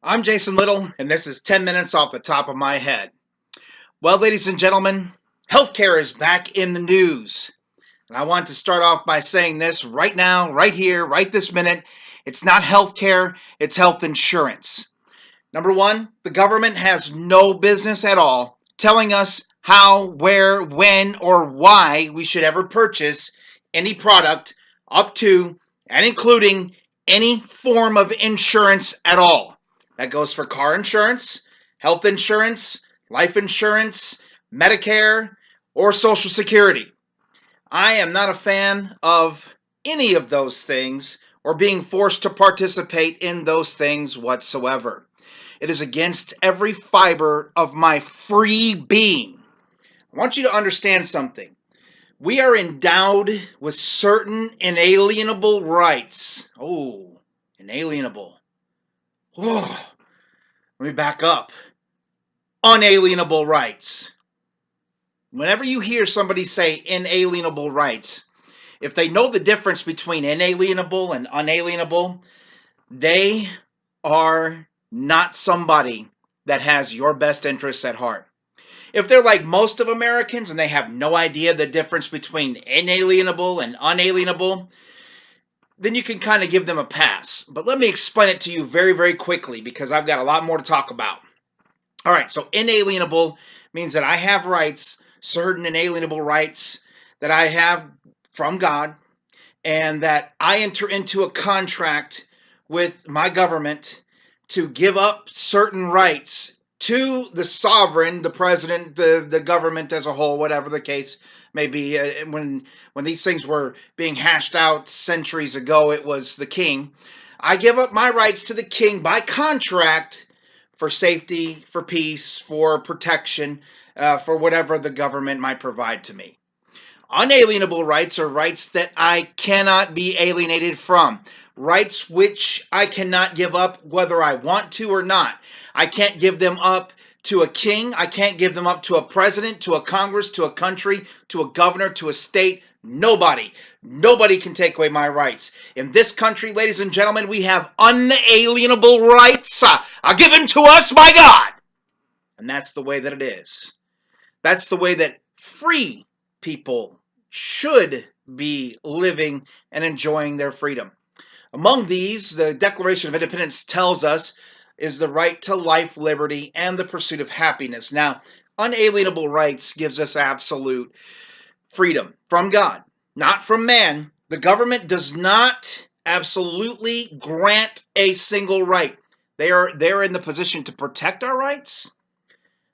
I'm Jason Little, and this is 10 minutes off the top of my head. Well, ladies and gentlemen, healthcare is back in the news. And I want to start off by saying this right now, right here, right this minute. It's not healthcare, it's health insurance. Number one, the government has no business at all telling us how, where, when, or why we should ever purchase any product up to and including any form of insurance at all. That goes for car insurance, health insurance, life insurance, Medicare, or Social Security. I am not a fan of any of those things or being forced to participate in those things whatsoever. It is against every fiber of my free being. I want you to understand something. We are endowed with certain inalienable rights. Oh, inalienable. Oh, let me back up. Unalienable rights. Whenever you hear somebody say inalienable rights, if they know the difference between inalienable and unalienable, they are not somebody that has your best interests at heart. If they're like most of Americans and they have no idea the difference between inalienable and unalienable, then you can kind of give them a pass. But let me explain it to you very, very quickly because I've got a lot more to talk about. All right, so inalienable means that I have rights, certain inalienable rights that I have from God, and that I enter into a contract with my government to give up certain rights to the sovereign, the president, the government as a whole, whatever the case may be. When these things were being hashed out centuries ago, it was the king. I give up my rights to the king by contract for safety, for peace, for protection, for whatever the government might provide to me. Unalienable rights are rights that I cannot be alienated from. Rights which I cannot give up whether I want to or not. I can't give them up to a king. I can't give them up to a president, to a Congress, to a country, to a governor, to a state. Nobody. Nobody can take away my rights. In this country, ladies and gentlemen, we have unalienable rights given to us by God. And that's the way that it is. That's the way that free people should be living and enjoying their freedom. Among these, the Declaration of Independence tells us is the right to life, liberty, and the pursuit of happiness. Now, unalienable rights gives us absolute freedom from God, not from man. The government does not absolutely grant a single right. They're in the position to protect our rights.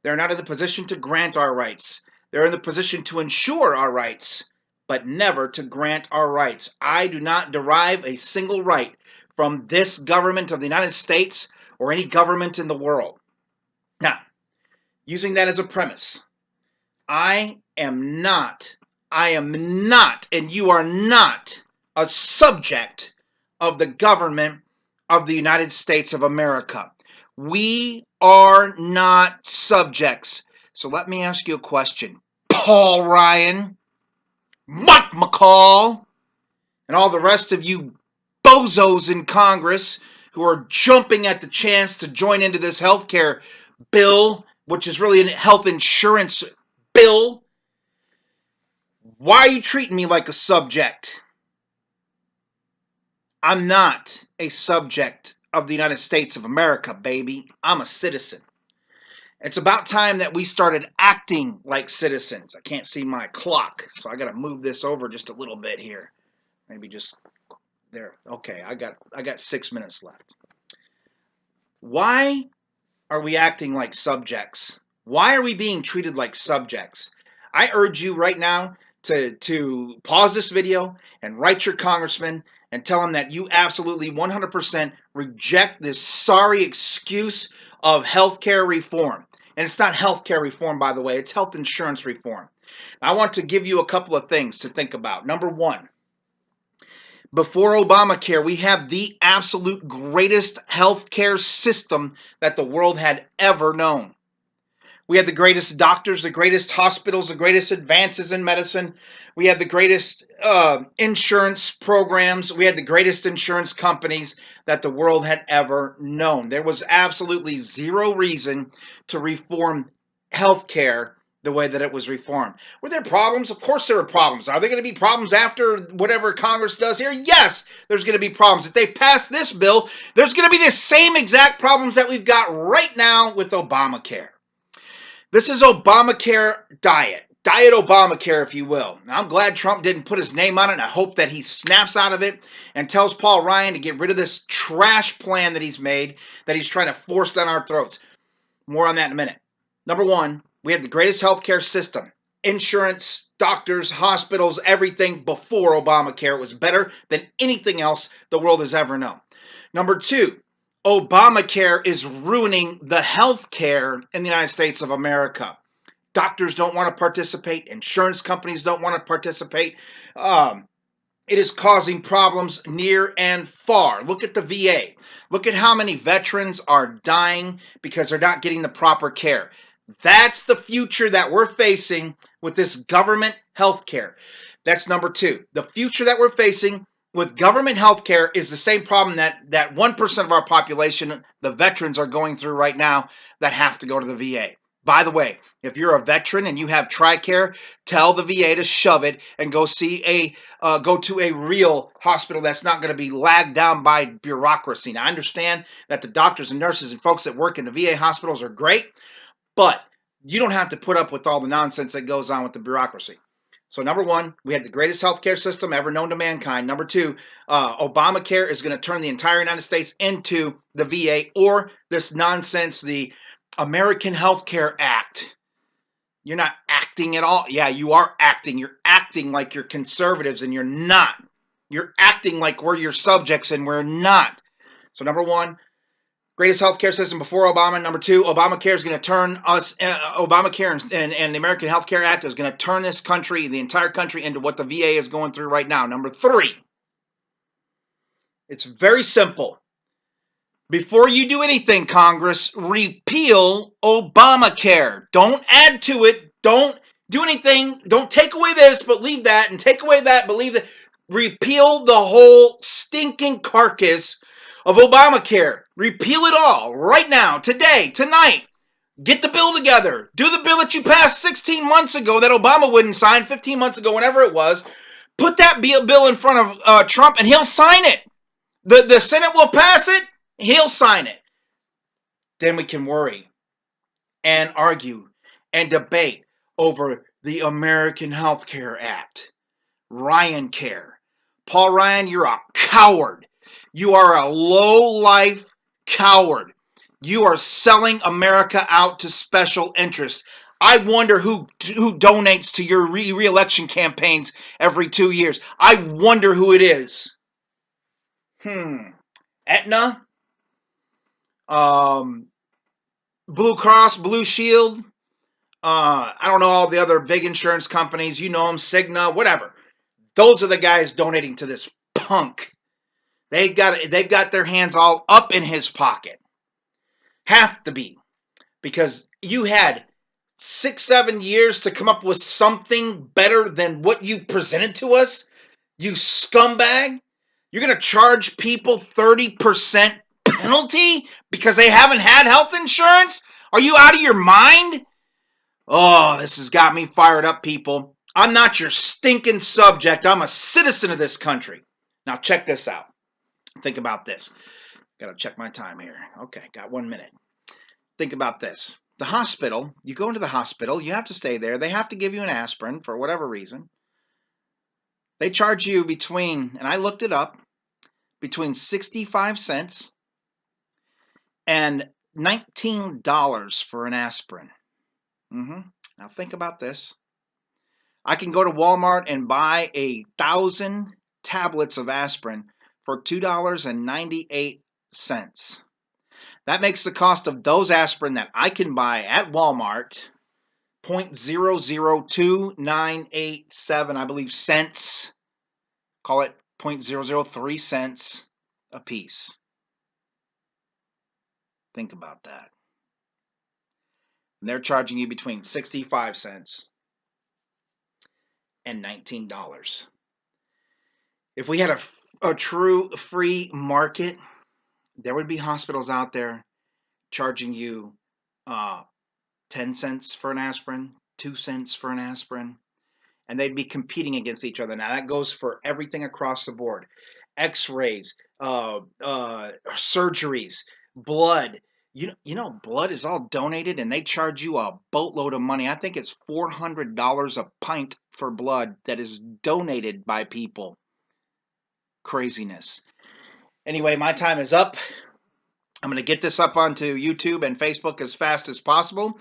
They're not in the position to grant our rights. They're in the position to ensure our rights, but never to grant our rights. I do not derive a single right from this government of the United States or any government in the world. Now, using that as a premise, I am not, and you are not a subject of the government of the United States of America. We are not subjects. So let me ask you a question. Paul Ryan, Mike McCall, and all the rest of you bozos in Congress who are jumping at the chance to join into this healthcare bill, which is really a health insurance bill. Why are you treating me like a subject? I'm not a subject of the United States of America, baby. I'm a citizen. It's about time that we started acting like citizens. I can't see my clock, so I got to move this over just a little bit here. Maybe just there. Okay, I got 6 minutes left. Why are we acting like subjects? Why are we being treated like subjects? I urge you right now to pause this video and write your congressman and tell him that you absolutely 100% reject this sorry excuse of healthcare reform. And it's not healthcare reform, by the way. It's health insurance reform. I want to give you a couple of things to think about. Number one, before Obamacare, we have the absolute greatest healthcare system that the world had ever known. We had the greatest doctors, the greatest hospitals, the greatest advances in medicine. We had the greatest insurance programs. We had the greatest insurance companies that the world had ever known. There was absolutely zero reason to reform healthcare the way that it was reformed. Were there problems? Of course there were problems. Are there going to be problems after whatever Congress does here? Yes, there's going to be problems. If they pass this bill, there's going to be the same exact problems that we've got right now with Obamacare. This is Obamacare Diet Obamacare, if you will. Now, I'm glad Trump didn't put his name on it, and I hope that he snaps out of it and tells Paul Ryan to get rid of this trash plan that he's made, that he's trying to force down our throats. More on that in a minute. Number one, we had the greatest healthcare system. Insurance, doctors, hospitals, everything before Obamacare. It was better than anything else the world has ever known. Number two, Obamacare is ruining the health care in the United States of America. Doctors don't want to participate. Insurance companies don't want to participate. It is causing problems near and far. Look at the VA. Look at how many veterans are dying because they're not getting the proper care. That's the future that we're facing with this government health care. That's number two. The future that we're facing with government health care is the same problem that 1% of our population, the veterans, are going through right now that have to go to the VA. By the way, if you're a veteran and you have TRICARE, tell the VA to shove it and go to a real hospital that's not going to be lagged down by bureaucracy. Now, I understand that the doctors and nurses and folks that work in the VA hospitals are great, but you don't have to put up with all the nonsense that goes on with the bureaucracy. So number one, we had the greatest healthcare system ever known to mankind. Number two, Obamacare is going to turn the entire United States into the VA or this nonsense, the American Health Care Act. You're not acting at all. Yeah, you are acting. You're acting like you're conservatives and you're not. You're acting like we're your subjects and we're not. So number one, greatest healthcare system before Obama. Number two, Obamacare is going to turn us, Obamacare and the American Health Care Act is going to turn this country, the entire country, into what the VA is going through right now. Number three, it's very simple. Before you do anything, Congress, repeal Obamacare. Don't add to it. Don't do anything. Don't take away this, but leave that, and take away that, but leave that. Repeal the whole stinking carcass of Obamacare. Repeal it all right now, today, tonight. Get the bill together. Do the bill that you passed 16 months ago that Obama wouldn't sign, 15 months ago, whenever it was. Put that bill in front of Trump and he'll sign it. The Senate will pass it. He'll sign it. Then we can worry and argue and debate over the American Health Care Act. Ryancare. Paul Ryan, you're a coward. You are a low-life coward. You are selling America out to special interests. I wonder who donates to your re-election campaigns every 2 years. I wonder who it is. Aetna? Blue Cross, Blue Shield, I don't know all the other big insurance companies, you know them, Cigna, whatever. Those are the guys donating to this punk. They've got their hands all up in his pocket. Have to be. Because you had 6-7 years to come up with something better than what you presented to us, you scumbag. You're going to charge people 30% penalty because they haven't had health insurance? Are you out of your mind? Oh, this has got me fired up, people. I'm not your stinking subject. I'm a citizen of this country. Now check this out. Think about this. Got to check my time here. Okay, got 1 minute. Think about this. The hospital, you go into the hospital, you have to stay there. They have to give you an aspirin for whatever reason. They charge you between, and I looked it up, between 65 cents and $19 for an aspirin. Now think about this. I can go to Walmart and buy 1,000 tablets of aspirin for $2.98. That makes the cost of those aspirin that I can buy at Walmart 0.002987, I believe, cents. Call it 0.003 cents a piece. Think about that. And they're charging you between 65 cents and $19. If we had a true free market, there would be hospitals out there charging you 10 cents for an aspirin, 2 cents for an aspirin, and they'd be competing against each other. Now, that goes for everything across the board. X-rays, surgeries, blood. You know, blood is all donated, and they charge you a boatload of money. I think it's $400 a pint for blood that is donated by people. Craziness. Anyway, my time is up. I'm going to get this up onto YouTube and Facebook as fast as possible.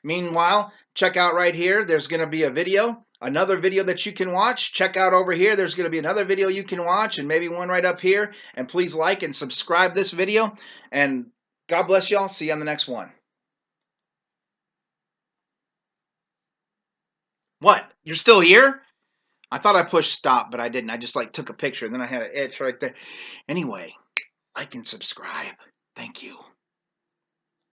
Meanwhile, check out right here. There's going to be a video, another video that you can watch. Check out over here. There's going to be another video you can watch, and maybe one right up here. And please like and subscribe this video. And God bless y'all. See you on the next one. What? You're still here? I thought I pushed stop, but I didn't. I just took a picture, and then I had an itch right there. Anyway, like and subscribe. Thank you.